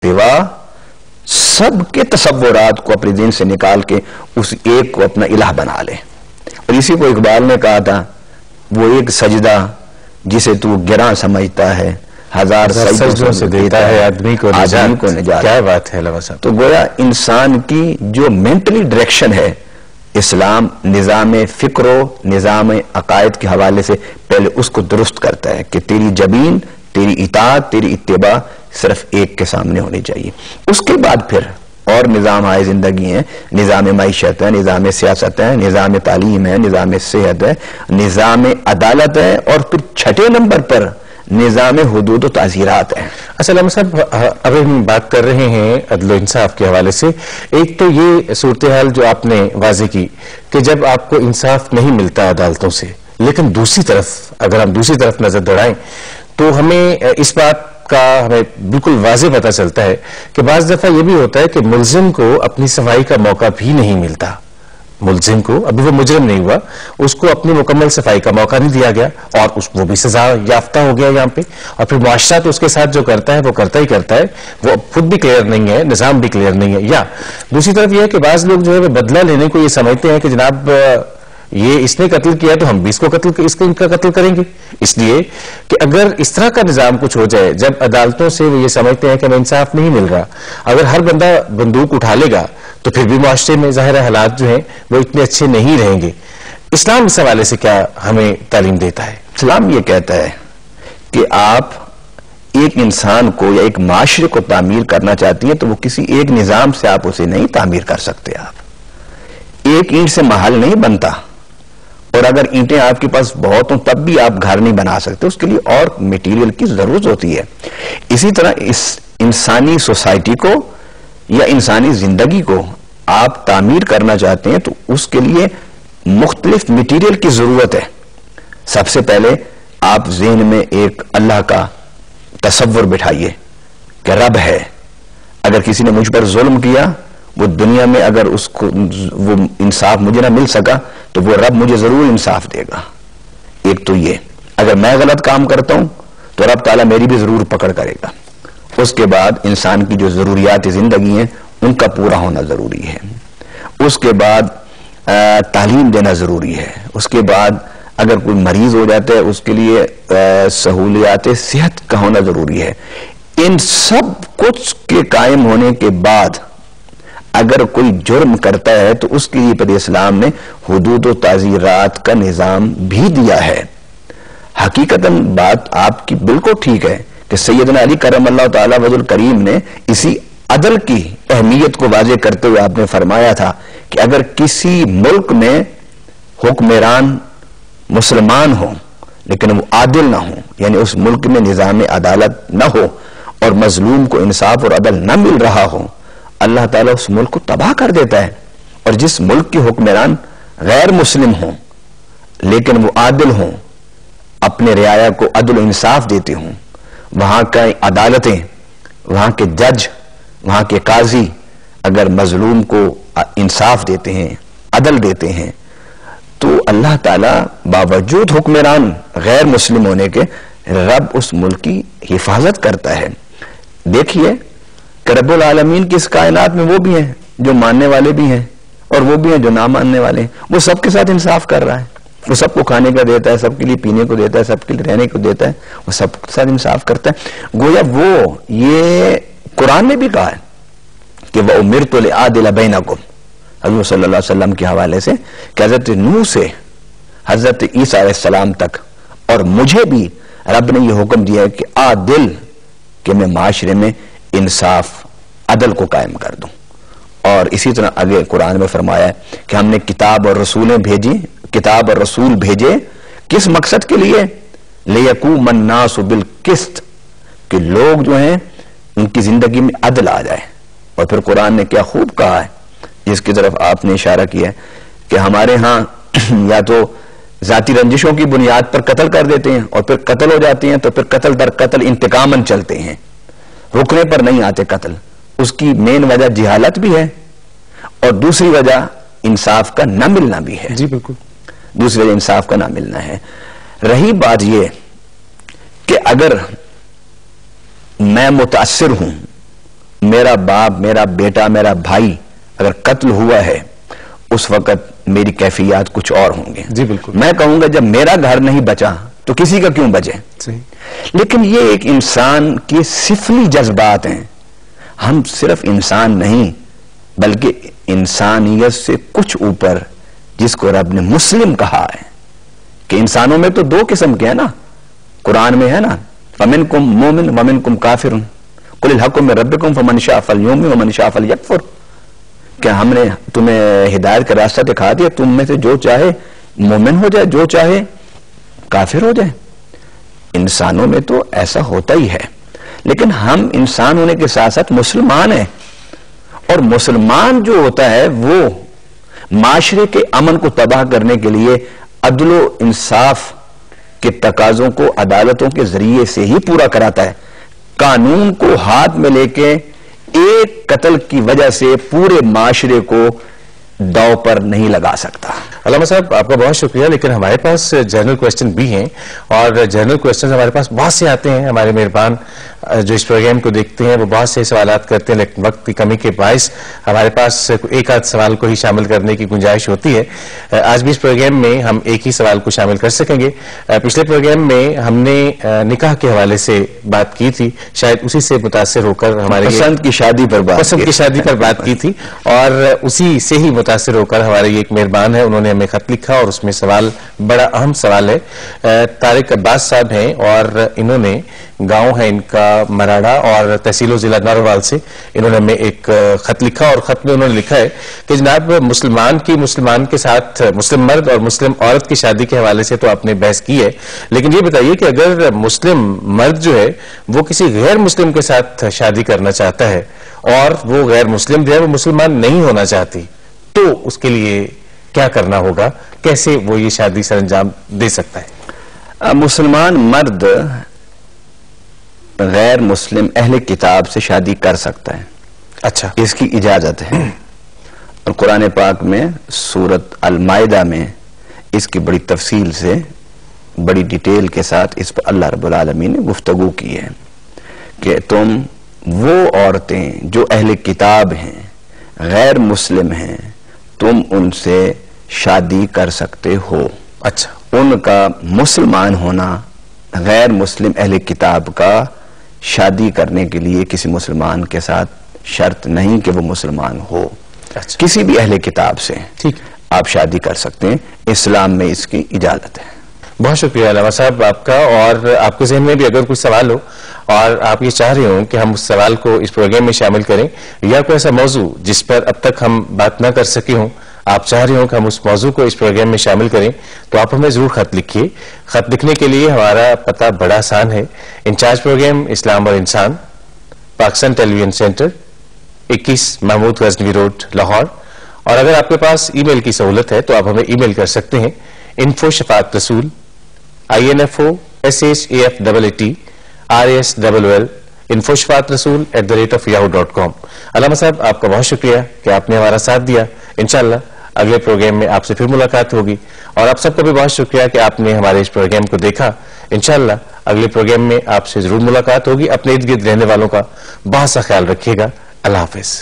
استوا سب کے تصورات کو اپنے دین سے نکال کے اس ایک کو اپنا الہ بنا لے. اور اسی کو اقبال نے کہا تھا وہ ایک سجدہ جسے تو گراں سمجھتا ہے ہزار سجدوں سے دیتا ہے آدمی کو نجات. کیا بات ہے علامہ صاحب. تو گویا انسان کی جو مینٹلی ڈائریکشن ہے اسلام نظام فکر و نظام عقائد کے حوالے سے پہلے اس کو درست کرتا ہے کہ تیری جبین، تیری اطاعت، تیری اتباع صرف ایک کے سامنے ہونی چاہیے. اس کے بعد پھر اور نظام آئے زندگی ہیں، نظام معیشت ہے، نظام سیاست ہے، نظام تعلیم ہے، نظام صحت ہے، نظام عدالت ہے، اور پھر چھٹے نمبر پر نظام حدود و تعزیرات ہیں. اچھا علامہ صاحب، اب ہم بات کر رہے ہیں عدل و انصاف کے حوالے سے. ایک تو یہ صورتحال جو آپ نے واضح کی کہ جب آپ کو انصاف نہیں ملتا عدالتوں سے، لیکن دوسری طرف اگر ہم دوسری طرف نظر دوڑائیں تو ہمیں اس بات کا ہمیں بالکل واضح پتہ چلتا ہے کہ بعض دفعہ یہ بھی ہوتا ہے کہ ملزم کو اپنی صفائی کا موقع بھی نہیں ملتا. ملزم کو، ابھی وہ مجرم نہیں ہوا، اس کو اپنی مکمل صفائی کا موقع نہیں دیا گیا اور وہ بھی سزا یافتہ ہو گیا یہاں پہ. اور پھر معاشرہ تو اس کے ساتھ جو کرتا ہے وہ کرتا ہی کرتا ہے، وہ خود بھی کلیئر نہیں ہے، نظام بھی کلیئر نہیں ہے. یا دوسری طرف یہ ہے کہ بعض لوگ جو ہے وہ بدلہ لینے کو یہ سمجھتے ہیں کہ جناب یہ اس نے قتل کیا تو ہم بھی ان کا قتل کریں گے. اس لیے کہ اگر اس طرح کا نظام کچھ ہو جائے، جب عدالتوں سے وہ یہ سمجھتے ہیں کہ ہمیں انصاف نہیں مل رہا، اگر ہر بندہ بندوق اٹھا لے گا تو پھر بھی معاشرے میں ظاہر حالات جو ہیں وہ اتنے اچھے نہیں رہیں گے. اسلام اس حوالے سے کیا ہمیں تعلیم دیتا ہے؟ اسلام یہ کہتا ہے کہ آپ ایک انسان کو یا ایک معاشرے کو تعمیر کرنا چاہتی ہیں تو وہ کسی ایک نظام سے آپ اسے نہیں تعمیر کر سکتے. آپ ایک اینٹ سے محل نہیں بنتا، اور اگر اینٹیں آپ کے پاس بہت ہوں تب بھی آپ گھر نہیں بنا سکتے، اس کے لیے اور میٹیریل کی ضرورت ہوتی ہے. اسی طرح اس انسانی سوسائٹی کو یا انسانی زندگی کو آپ تعمیر کرنا چاہتے ہیں تو اس کے لیے مختلف میٹیریل کی ضرورت ہے. سب سے پہلے آپ ذہن میں ایک اللہ کا تصور بٹھائیے کہ رب ہے. اگر کسی نے مجھ پر ظلم کیا، وہ دنیا میں اگر اس کو وہ انصاف مجھے نہ مل سکا تو وہ رب مجھے ضرور انصاف دے گا. ایک تو یہ، اگر میں غلط کام کرتا ہوں تو رب تعالیٰ میری بھی ضرور پکڑ کرے گا. اس کے بعد انسان کی جو ضروریات زندگی ہیں ان کا پورا ہونا ضروری ہے. اس کے بعد تعلیم دینا ضروری ہے. اس کے بعد اگر کوئی مریض ہو جاتا ہے اس کے لیے سہولیات صحت کا ہونا ضروری ہے. ان سب کچھ کے قائم ہونے کے بعد اگر کوئی جرم کرتا ہے تو اس کے لیے پر اسلام نے حدود و تعزیرات کا نظام بھی دیا ہے. حقیقتاً بات آپ کی بالکل ٹھیک ہے کہ سیدنا علی کرم اللہ تعالی وجہ الکریم نے اسی عدل کی اہمیت کو واضح کرتے ہوئے آپ نے فرمایا تھا کہ اگر کسی ملک میں حکمران مسلمان ہوں لیکن وہ عادل نہ ہوں، یعنی اس ملک میں نظام عدالت نہ ہو اور مظلوم کو انصاف اور عدل نہ مل رہا ہو، اللہ تعالیٰ اس ملک کو تباہ کر دیتا ہے. اور جس ملک کے حکمران غیر مسلم ہوں لیکن وہ عادل ہوں، اپنے رعایا کو عدل و انصاف دیتے ہوں، وہاں کا عدالتیں، وہاں کے جج، وہاں کے قاضی اگر مظلوم کو انصاف دیتے ہیں، عدل دیتے ہیں، تو اللہ تعالیٰ باوجود حکمران غیر مسلم ہونے کے رب اس ملک کی حفاظت کرتا ہے. دیکھیے کہ رب العالمین کی اس کائنات میں وہ بھی ہیں جو ماننے والے بھی ہیں اور وہ بھی ہیں جو نہ ماننے والے ہیں. وہ سب کے ساتھ انصاف کر رہا ہے. وہ سب کو کھانے کا دیتا ہے، سب کے لیے پینے کو دیتا ہے، سب کے لیے رہنے کو دیتا ہے. وہ سب کے ساتھ انصاف کرتا ہے. گویا وہ یہ قرآن نے بھی کہا ہے کہ وَأُمِرْتُ لِأَعْدِلَ بَيْنَكُمْ، حضرت صلی اللہ علیہ وسلم کے حوالے سے کہ حضرت نوح سے حضرت عیسیٰ علیہ السلام تک اور مجھے بھی رب نے یہ حکم دیا ہے کہ عادل، کہ میں معاشرے میں انصاف عدل کو قائم کر دوں. اور اسی طرح آگے قرآن میں فرمایا ہے کہ ہم نے کتاب اور رسول بھیجے کس مقصد کے لیے؟ لِيَقُومَ النَّاسُ بِالْقِسْطِ، کہ لوگ جو ہیں ان کی زندگی میں عدل آ جائے. اور پھر قرآن نے کیا خوب کہا ہے جس کی طرف آپ نے اشارہ کیا ہے کہ ہمارے ہاں یا تو ذاتی رنجشوں کی بنیاد پر قتل کر دیتے ہیں اور پھر قتل ہو جاتے ہیں تو پھر قتل در قتل انتقاماً چلتے ہیں، رکنے پر نہیں آتے قتل. اس کی مین وجہ جہالت بھی ہے اور دوسری وجہ انصاف کا نہ ملنا بھی ہے. جی بالکل، دوسری وجہ انصاف کا نہ ملنا ہے. رہی بات یہ کہ اگر میں متاثر ہوں، میرا باپ، میرا بیٹا، میرا بھائی اگر قتل ہوا ہے اس وقت میری کیفیات کچھ اور ہوں گے. جی بالکل. میں کہوں گا جب میرا گھر نہیں بچا تو کسی کا کیوں بچے. لیکن یہ ایک انسان کے سفلی جذبات ہیں. ہم صرف انسان نہیں بلکہ انسانیت سے کچھ اوپر، جس کو رب نے مسلم کہا ہے کہ انسانوں میں تو دو قسم کے ہیں نا، قرآن میں ہے نا، فَمِنْكُمْ مُؤْمِنٌ وَمِنْكُمْ كَافِرٌ قُلِ الْحَقُّ مِنْ رَبِّكُمْ فَمَنْ شَاءَ فَلْيُؤْمِنْ وَمَنْ شَاءَ فَلْيَكْفُرْ. کہ ہم نے تمہیں ہدایت کا راستہ دکھا دیا، تم میں سے جو چاہے مومن ہو جائے، جو چاہے کافر ہو جائے. انسانوں میں تو ایسا ہوتا ہی ہے، لیکن ہم انسان ہونے کے ساتھ ساتھ مسلمان ہیں، اور مسلمان جو ہوتا ہے وہ معاشرے کے امن کو تباہ کرنے کے لیے عدل و انصاف کے تقاضوں کو عدالتوں کے ذریعے سے ہی پورا کراتا ہے. قانون کو ہاتھ میں لے کے ایک قتل کی وجہ سے پورے معاشرے کو داؤ پر نہیں لگا سکتا. علامہ صاحب آپ کا بہت شکریہ، لیکن ہمارے پاس جنرل کویسچن بھی ہیں، اور جنرل کویسچن ہمارے پاس بہت سے آتے ہیں. ہمارے مہربان جو اس پروگرام کو دیکھتے ہیں وہ بہت سے سوالات کرتے ہیں، لیکن وقت کی کمی کے باعث ہمارے پاس ایک آدھ سوال کو ہی شامل کرنے کی گنجائش ہوتی ہے. آج بھی اس پروگرام میں ہم ایک ہی سوال کو شامل کر سکیں گے. پچھلے پروگرام میں ہم نے نکاح کے حوالے سے بات کی تھی، شاید اسی سے متاثر ہو کر ہمارے پسند کی شادی پر بات کی تھی، اور اسی سے ہی متاثر ہو کر ہمارے یہ ایک مہربان ہے، انہوں نے ہمیں خط لکھا اور اس میں سوال بڑا اہم سوال ہے. طارق عباس صاحب ہیں اور انہوں نے گاؤں ہے ان کا مراڑا اور تحصیل و ضلع ناروال سے انہوں نے ہمیں ایک خط لکھا، اور خط میں انہوں نے لکھا ہے کہ جناب مسلمان کے ساتھ مسلم مرد اور مسلم عورت کی شادی کے حوالے سے تو آپ نے بحث کی ہے، لیکن یہ بتائیے کہ اگر مسلم مرد جو ہے وہ کسی غیر مسلم کے ساتھ شادی کرنا چاہتا ہے اور وہ غیر مسلم جو ہے وہ مسلمان نہیں ہونا چاہتی، تو اس کے لیے کیا کرنا ہوگا؟ کیسے وہ یہ شادی سر انجام دے سکتا ہے؟ مسلمان مرد غیر مسلم اہل کتاب سے شادی کر سکتا ہے. اچھا، اس کی اجازت ہے، اور قرآن پاک میں سورۃ المائدہ میں اس کی بڑی تفصیل سے، بڑی ڈیٹیل کے ساتھ اس پر اللہ رب العالمین نے گفتگو کی ہے کہ تم وہ عورتیں جو اہل کتاب ہیں، غیر مسلم ہیں، تم ان سے شادی کر سکتے ہو. اچھا، ان کا مسلمان ہونا غیر مسلم اہل کتاب کا شادی کرنے کے لیے کسی مسلمان کے ساتھ شرط نہیں کہ وہ مسلمان ہو. اچھا، کسی بھی اہل کتاب سے ٹھیک آپ شادی کر سکتے ہیں، اسلام میں اس کی اجازت ہے. بہت شکریہ علامہ صاحب آپ کا. اور آپ کے ذہن میں بھی اگر کوئی سوال ہو اور آپ یہ چاہ رہے ہوں کہ ہم اس سوال کو اس پروگرام میں شامل کریں، یا کوئی ایسا موضوع جس پر اب تک ہم بات نہ کر سکے ہوں، آپ چاہ رہے ہوں کہ ہم اس موضوع کو اس پروگرام میں شامل کریں، تو آپ ہمیں ضرور خط لکھیے. خط لکھنے کے لیے ہمارا پتہ بڑا آسان ہے، انچارج پروگرام اسلام اور انسان، پاکستان ٹیلی ویژن سینٹر، 21 محمود غزنوی روڈ، لاہور. اور اگر آپ کے پاس ای میل کی سہولت ہے تو آپ ہمیں ای میل کر سکتے ہیں info شفاعت رسول info SHAFAAT RASLL info شفاعت رسول @yahoo.com. علامہ صاحب آپ کا بہت شکریہ کہ آپ نے ہمارا ساتھ دیا. انشاءاللہ اگلے پروگرام میں آپ سے پھر ملاقات ہوگی، اور آپ سب کا بھی بہت شکریہ کہ آپ نے ہمارے اس پروگرام کو دیکھا. انشاءاللہ اگلے پروگرام میں آپ سے ضرور ملاقات ہوگی. اپنے ارد گرد رہنے والوں کا بہت سا خیال رکھیے گا. اللہ حافظ.